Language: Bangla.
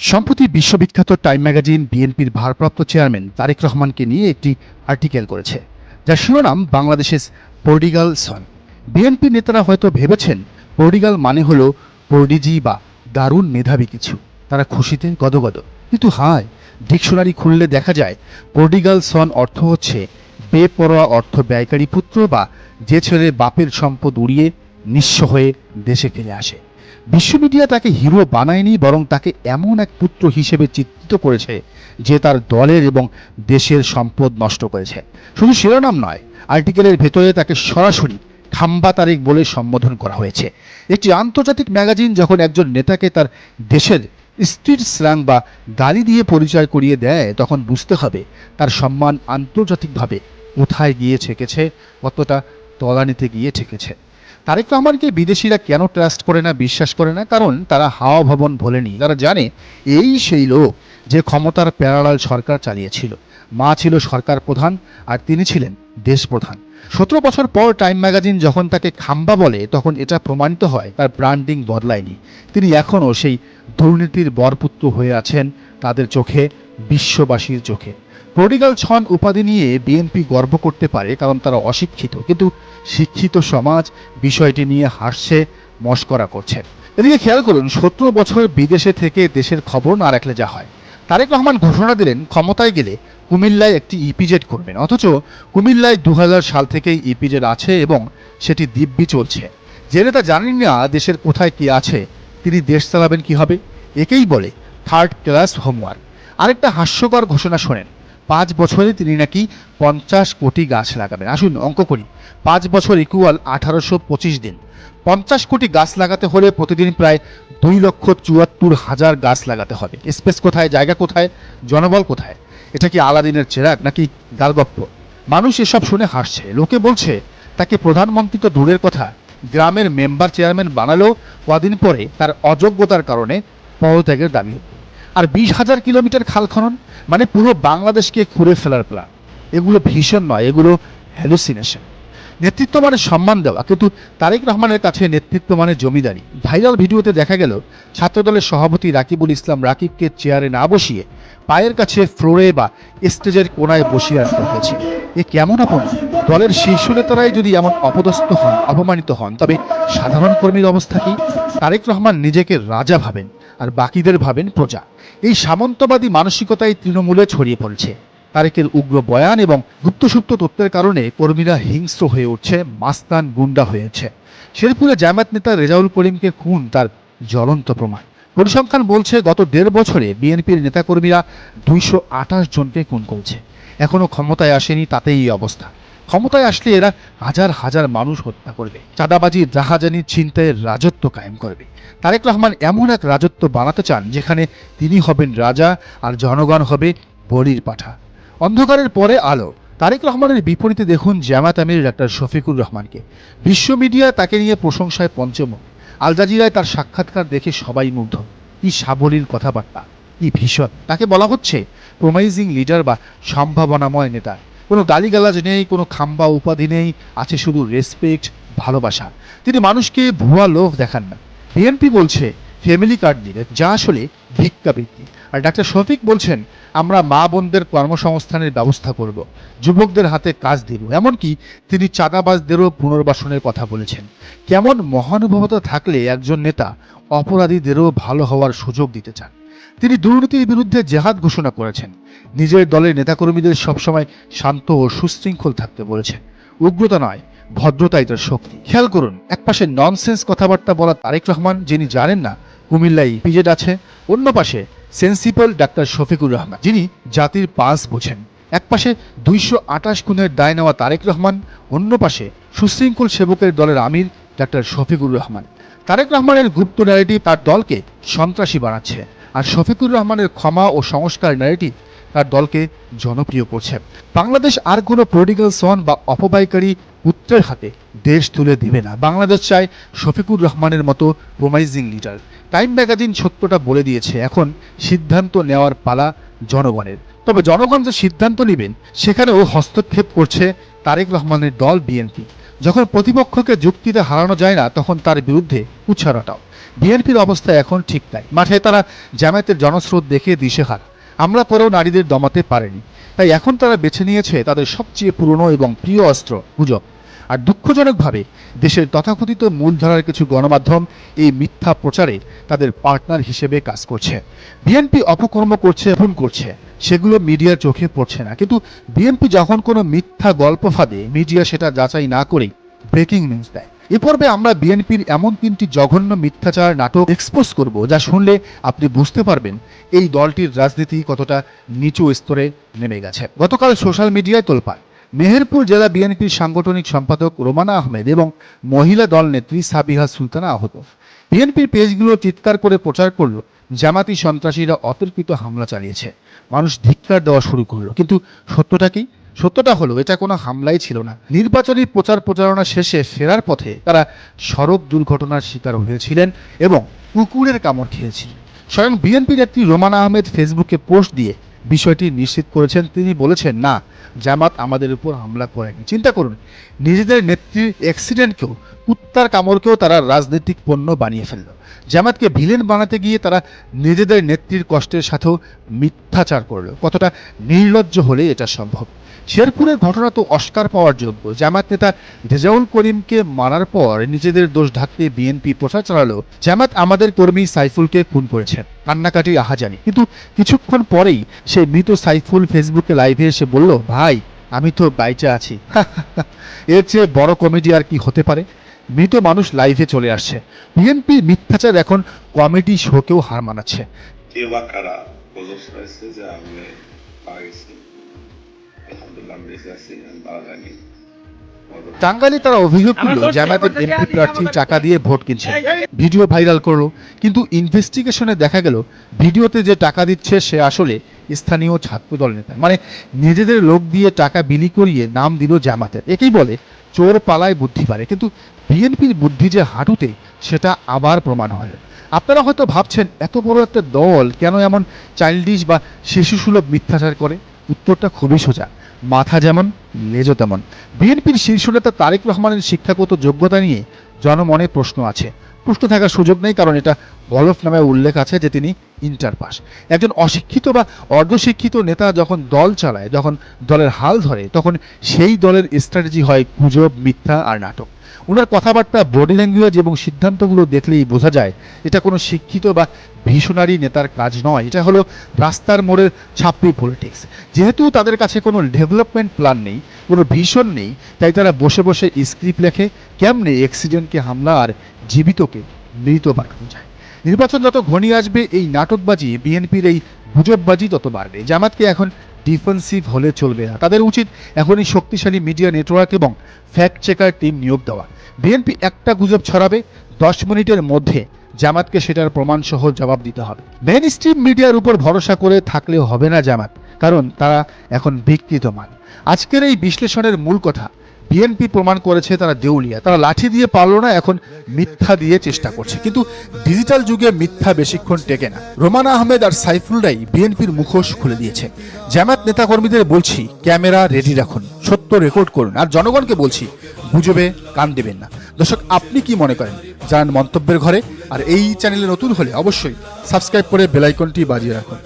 সম্প্রতি বিশ্ববিখ্যাত টাইম ম্যাগাজিন বিএনপির ভারপ্রাপ্ত চেয়ারম্যান তারেক রহমানকে নিয়ে একটি আর্টিকেল করেছে, যার শিরোনাম বাংলাদেশের পর্ডিগাল সন। বিএনপি নেতারা হয়তো ভেবেছেন পর্ডিগাল মানে হলো পর্ডিজি বা দারুণ মেধাবী কিছু, তারা খুশিতে গদগদ। কিন্তু হায়, ডিকশনারি খুললে দেখা যায় পর্ডিগাল সন অর্থ হচ্ছে বেপরোয়া অর্থ ব্যয়কারী পুত্র, বা যে ছেলে বাপের সম্পদ উড়িয়ে নিঃস্ব হয়ে দেশে ফিরে আসে। বিশ্ব মিডিয়া তাকে হিরো বানায়নি, বরং তাকে এমন এক পুত্র হিসেবে চিত্রিত করেছে যে তার দলের এবং দেশের সম্পদ নষ্ট করেছে। শুধু শিরোনাম নয়, আর্টিকেলের ভেতরে তাকে সরাসরি খাম্বা তারেক বলে সম্বোধন করা হয়েছে। একটি আন্তর্জাতিক ম্যাগাজিন যখন একজন নেতাকে তার দেশের স্ট্রিট স্ল্যাং বা গালি দিয়ে পরিচয় করিয়ে দেয়, তখন বুঝতে হবে তার সম্মান আন্তর্জাতিকভাবে কোথায় গিয়ে ঠেকেছে, কতটা তলানিতে গিয়ে ঠেকেছে। তারেক রহমানকে বিদেশিরা কেন ট্রাস্ট করে না, বিশ্বাস করে না? কারণ তারা হাওয়া ভবন ভোলেনি। তারা জানে এই সেই লোক যে ক্ষমতার প্যারালাল সরকার চালিয়েছিল। মা ছিল সরকার প্রধান আর তিনি ছিলেন দেশ প্রধান। 17 বছর পর টাইম ম্যাগাজিন যখন তাকে খাম্বা বলে, তখন এটা প্রমাণিত হয় তার ব্র্যান্ডিং বদলায়নি। তিনি এখনও সেই দুর্নীতির বরপুত্র হয়ে আছেন তাদের চোখে, বিশ্ববাসীর চোখে। প্রডিগাল ছন উপাধি নিয়ে বিএনপি গর্ব করতে পারে কারণ তারা অশিক্ষিত, কিন্তু শিক্ষিত সমাজ বিষয়টি নিয়ে হাসছে, মশকরা করছে। এদিকে খেয়াল করুন, 17 বছর বিদেশে থেকে দেশের খবর না রাখলে যা হয়। তারেক রহমান ঘোষণা দিলেন ক্ষমতায় গেলে কুমিল্লায় একটি ইপিজেড করবেন, অথচ কুমিল্লায় 2000 সাল থেকেই ইপিজেড আছে এবং সেটি দিব্যি চলছে। যে নেতা জানেন না দেশের কোথায় কি আছে, তিনি দেশ চালাবেন কিভাবে? একেই বলে থার্ড ক্লাস হোমওয়ার্ক। আরেকটা হাস্যকর ঘোষণা শোনেন, 5 বছরে তিনি নাকি 50 কোটি গাছ লাগাবেন। আসুন অঙ্ক করি, 5 বছর ইকুয়াল 1825 দিন। 50 কোটি গাছ লাগাতে হলে প্রতিদিন প্রায় 2,74,000 গাছ লাগাতে হবে। স্পেস কোথায়, জায়গা কোথায়, জনবল কোথায়? এটা কি আলাদিনের চেরাগ নাকি গালগপ্প? মানুষ এসব শুনে হাসছে। লোকে বলছে তাকে প্রধানমন্ত্রী তো দূরের কথা, গ্রামের মেম্বার চেয়ারম্যান বানালেও কদিন পরে তার অযোগ্যতার কারণে পদত্যাগের দাবি হবে। আর 20,000 কিলোমিটার খাল খনন, মানে পুরো বাংলাদেশকে খুঁড়ে ফেলার প্ল্যান। এগুলো ভীষণ নয়, এগুলো হ্যালুসিনেশন। নেতৃত্ব মানে সম্মান দেওয়া, কিন্তু তারেক রহমানের কাছে নেতৃত্ব মানে জমিদারি। ভাইরাল ভিডিওতে দেখা গেল ছাত্রদলের সভাপতি রাকিবুল ইসলাম রাকিবকে চেয়ারে না বসিয়ে পায়ের কাছে ফ্লোরে বা স্টেজের কোনায় বসিয়ে রাখতে হয়েছে। এ কেমন আপন? দলের শীর্ষ নেতারাই যদি এমন অপদস্থ হন, অপমানিত হন, তবে সাধারণ কর্মীর অবস্থা কি? তারেক রহমান নিজেকে রাজা ভাবেন আর বাকিদের ভাবেন প্রজা। এই সামন্তবাদী মানসিকতাই তৃণমূলে ছড়িয়ে পড়েছে। তারেকের উগ্র বয়ান এবং গুপ্তসূত্র তথ্যের কারণে কর্মীরা হিংস্র হয়ে উঠছে, মাস্তান গুন্ডা হয়েছে। শেরপুরে জামায়াত নেতা রেজাউল করিমকে খুন তার জ্বলন্ত প্রমাণ। পরিসংখ্যান বলছে গত 1.5 বছরে বিএনপির নেতাকর্মীরা 228 জনকে খুন করেছে। এখনো ক্ষমতায় আসেনি, তাতেই এই অবস্থা। ক্ষমতায় আসলে এরা হাজার হাজার মানুষ হত্যা করবে, চাঁদাবাজি, রাহাজানি, ছিনতাইয়ের রাজত্ব কায়েম করবে। তারেক রহমান এমন এক রাজত্ব বানাতে চান যেখানে তিনি হবেন রাজা আর জনগণ হবে বলির পাঠা। অন্ধকারের পরে আলো। তারেক রহমানের বিপরীতে দেখুন জামায়াত আমির ডাক্তার শফিকুর রহমানকে। বিশ্ব মিডিয়া তাকে নিয়ে প্রশংসায় পঞ্চমুখ। আল জাজিরায় তার সাক্ষাৎকার দেখে সবাই মুগ্ধ। কি সাবলীল কথাবার্তা, কি ভীষণ। তাকে বলা হচ্ছে প্রমাইজিং লিডার বা সম্ভাবনাময় নেতা। কোনো গালিগালাজ নেই, কোনো খাম্বা উপাধি নেই, আছে শুধু রেসপেক্ট, ভালোবাসা। তিনি মানুষকে ভুয়া লোভ দেখান না। বিএনপি বলছে ফ্যামিলি কার্ড দিলে, যা আসলে ভিক্ষাবৃত্তি। আর ডাক্তার শফিক বলছেন আমরা মা বোনদের কর্মসংস্থানের ব্যবস্থা করব, যুবকদের হাতে কাজ দিব। এমনকি তিনি চাঁদাবাজদেরও পুনর্বাসনের কথা বলেছেন। কেমন মহানুভবতা থাকলে একজন নেতা অপরাধীদেরও ভালো হওয়ার সুযোগ দিতে চান। তিনি দুর্নীতির বিরুদ্ধে জেহাদ ঘোষণা করেছেন। নিজের দলের নেতাকর্মীদের সবসময় শান্ত ও সুশৃঙ্খল থাকতে বলেছেন। উগ্রতা নয়, ভদ্রতাই তার শক্তি। খেয়াল করুন, একপাশে ননসেন্স কথাবার্তা বলা তারেক রহমান, যিনি জানেন না কুমিল্লায় ইপিজেড আছে। অন্য পাশে সেন্সিবল ডাক্তার শফিকুর রহমান, যিনি জাতির পাস বোঝেন। এক পাশে 228 খুনের দায় নেওয়া তারেক রহমান, অন্য পাশে সুশৃঙ্খল সেবকের দলের আমির ডাক্তার শফিকুর রহমান। তারেক রহমানের গুপ্ত ন্যারেটিভ তার দলকে সন্ত্রাসী বানাচ্ছে, আর শফিকুর রহমানের ক্ষমা ও সংস্কার ন্যারেটিভ তার দলকে জনপ্রিয় করছে। বাংলাদেশ আর কোনো প্রডিগাল সন বা অপব্যয়কারী পুত্রের হাতে দেশ তুলে দিবে না। বাংলাদেশ চায় শফিকুর রহমানের মতো প্রমাইজিং লিডার। টাইম ম্যাগাজিন সত্যটা বলে দিয়েছে, এখন সিদ্ধান্ত নেওয়ার পালা জনগণের। তবে জনগণ যে সিদ্ধান্ত নেবেন সেখানেও হস্তক্ষেপ করছে তারেক রহমানের দল বিএনপি। যখন প্রতিপক্ষকে যুক্তিতে হারানো যায় না, তখন তার বিরুদ্ধে উচ্চারণটাও। বিএনপির অবস্থা এখন ঠিক তাই। মাঠে তারা জামায়াতের জনস্রোত দেখে দিশেহারা। আমরা পরেও নারীদের দমাতে পারেনি, তাই এখন তারা বেছে নিয়েছে তাদের সবচেয়ে পুরনো এবং প্রিয় অস্ত্র গুজব। আর দুঃখজনকভাবে দেশের তথাকথিত মূলধারার কিছু গণমাধ্যম এই মিথ্যা প্রচারে তাদের পার্টনার হিসেবে কাজ করছে। বিএনপি অপকর্ম করছে, ভুল করছে, সেগুলো মিডিয়ার চোখে পড়ছে না। কিন্তু বিএনপি যখন কোনো মিথ্যা গল্প ফাঁদে, মিডিয়া সেটা যাচাই না করেই ব্রেকিং নিউজ দেয়। এ পর্বে আমরা বিএনপির এমন 3টি জঘন্য মিথ্যাচার নাটক এক্সপোজ করব, যা শুনলে আপনি বুঝতে পারবেন এই দলটির রাজনীতি কতটা নিচু স্তরে নেমে গেছে। গতকাল সোশ্যাল মিডিয়ায় তোলপাড়। মেহেরপুর জেলা বিএনপির সাংগঠনিক সম্পাদক রোমানা আহমেদ এবং মহিলা দল নেত্রী সাবিহা সুলতানা আহত। বিএনপির পেজগুলো চিৎকার করে প্রচার করল জামাতি সন্ত্রাসীরা অতর্কিত হামলা চালিয়েছে। মানুষ ধিক্কার দেওয়া শুরু করলো। কিন্তু সত্যটা কি? সত্যটা হলো এটা কোনো হামলাই ছিল না। নির্বাচনী প্রচার প্রচারণা শেষে ফেরার পথে তারা সড়ক দুর্ঘটনার শিকার হয়েছিলেন এবং কুকুরের কামড় খেয়েছিলেন। স্বয়ং বিএনপি নেত্রী রোমানা আহমেদ ফেসবুকে পোস্ট দিয়ে বিষয়টি নিশ্চিত করেছেন। তিনি বলেছেন, না, জামাত আমাদের উপর হামলা করেনি। চিন্তা করুন, নিজেদের নেত্রীর অ্যাক্সিডেন্টকেও, কুত্তার কামড়কেও তারা রাজনৈতিক পণ্য বানিয়ে ফেলল। জামাতকে ভিলেন বানাতে গিয়ে তারা নিজেদের নেত্রীর কষ্টের সাথেও মিথ্যাচার করল। কতটা নির্লজ্জ হলে এটা সম্ভব? শেরপুরের ঘটনা তো অস্কার পাওয়ার যোগ্য। জামাত নেতা রেজাউল করিমকে মারার পর নিজেদের দোষ ঢাকতে বিএনপি প্রচার চালালো জামাত আমাদের কর্মী সাইফুলকে খুন করেছেন, কান্নাকাটি আহাজানি। কিন্তু কিছুক্ষণ পরেই সেই মৃত সাইফুল ফেসবুকে লাইভে এসে বলল, ভাই আমি তো বাইচা আছি। এর চেয়ে বড় কমেডি আর কি হতে পারে? মৃত মানুষ লাইভে চলে আসছে। বিএনপি মিথ্যাচার এখন কমেডি শোকেও হার মানাচ্ছে। টাঙ্গাইলে তারা অভিযোগ করল জামায়াতের এমপি প্রার্থী টাকা দিয়ে ভোট কিনছেন। ভিডিও ভাইরাল করলো, কিন্তু ইনভেস্টিগেশনে দেখা গেল ভিডিওতে যে টাকা দিচ্ছে সে আসলে স্থানীয় ছাত্রদল নেতা। মানে নিজেদের লোক দিয়ে টাকা বিলি করিয়ে নাম দিল জামাতের। একেই বলে চোর পালায় বুদ্ধি পারে। কিন্তু বিএনপির বুদ্ধি যে হাঁটুতে, সেটা আবার প্রমাণ হয়। আপনারা হয়তো ভাবছেন, এত বড় একটা দল কেন এমন চাইল্ডিশ বা শিশুসুলভ মিথ্যাচার করে? উত্তরটা খুবই সোজা, মাথা যেমন লেজও তেমন। বিএনপির শীর্ষ নেতা তারেক রহমানের শিক্ষাগত যোগ্যতা নিয়ে জনমনে প্রশ্ন আছে। প্রশ্ন থাকার সুযোগ নেই, কারণ এটা হলফ নামে উল্লেখ আছে যে তিনি ইন্টার পাস। একজন অশিক্ষিত বা অর্ধশিক্ষিত নেতা যখন দল চালায়, যখন দলের হাল ধরে, তখন সেই দলের স্ট্র্যাটেজি হয় গুজব, মিথ্যা আর নাটক। ওনার কথাবার্তা, বডি ল্যাঙ্গুয়েজ এবং সিদ্ধান্তগুলো দেখলেই বোঝা যায় এটা কোনো শিক্ষিত বা ভিশনারি নেতার কাজ নয়। এটা হলো রাস্তার মোড়ের ছাপড়ি পলিটিক্স। যেহেতু তাদের কাছে কোনো ডেভেলপমেন্ট প্ল্যান নেই, কোনো ভিশন নেই, তাই তারা বসে বসে স্ক্রিপ্ট লেখে কেমনে অ্যাক্সিডেন্টকে হামলা আর জীবিতকে মৃত বানানো যায়। নির্বাচন যত ঘনিয়ে আসবে, এই নাটকবাজি, বিএনপির এই গুজববাজি তত বাড়বে। জামাতকে এখন ডিফেন্সিভ হলে চলবে না। তাদের উচিত এখনই শক্তিশালী মিডিয়া নেটওয়ার্ক এবং ফ্যাক্ট চেকার টিম নিয়োগ দেওয়া। বিএনপি একটা গুজব ছড়াবে, 10 মিনিটের মধ্যে জামাতকে সেটার প্রমাণ সহ জবাব দিতে হবে। মেইন স্ট্রিম মিডিয়ার উপর ভরসা করে থাকলেও হবে না জামাত, কারণ তারা এখন বিকৃত মান। আজকের এই বিশ্লেষণের মূল কথা, বিএনপি প্রমাণ করেছে তারা দেউলিয়া। তারা লাঠি দিয়ে পারল না, এখন মিথ্যা দিয়ে চেষ্টা করছে। কিন্তু ডিজিটাল যুগে মিথ্যা বেশিক্ষণ টেকে না। রোমানা আহমেদ আর সাইফুলরাই বিএনপির মুখোশ খুলে দিয়েছে। জামাত নেতাকর্মীদের বলছি, ক্যামেরা রেডি রাখুন, সত্য রেকর্ড করুন। আর জনগণকে বলছি, গুজবে কান দেবেন না। দর্শক, আপনি কি মনে করেন? জানান মন্তব্যের ঘরে। আর এই চ্যানেলে নতুন হলে অবশ্যই সাবস্ক্রাইব করে বেল আইকনটি বাজিয়ে রাখুন।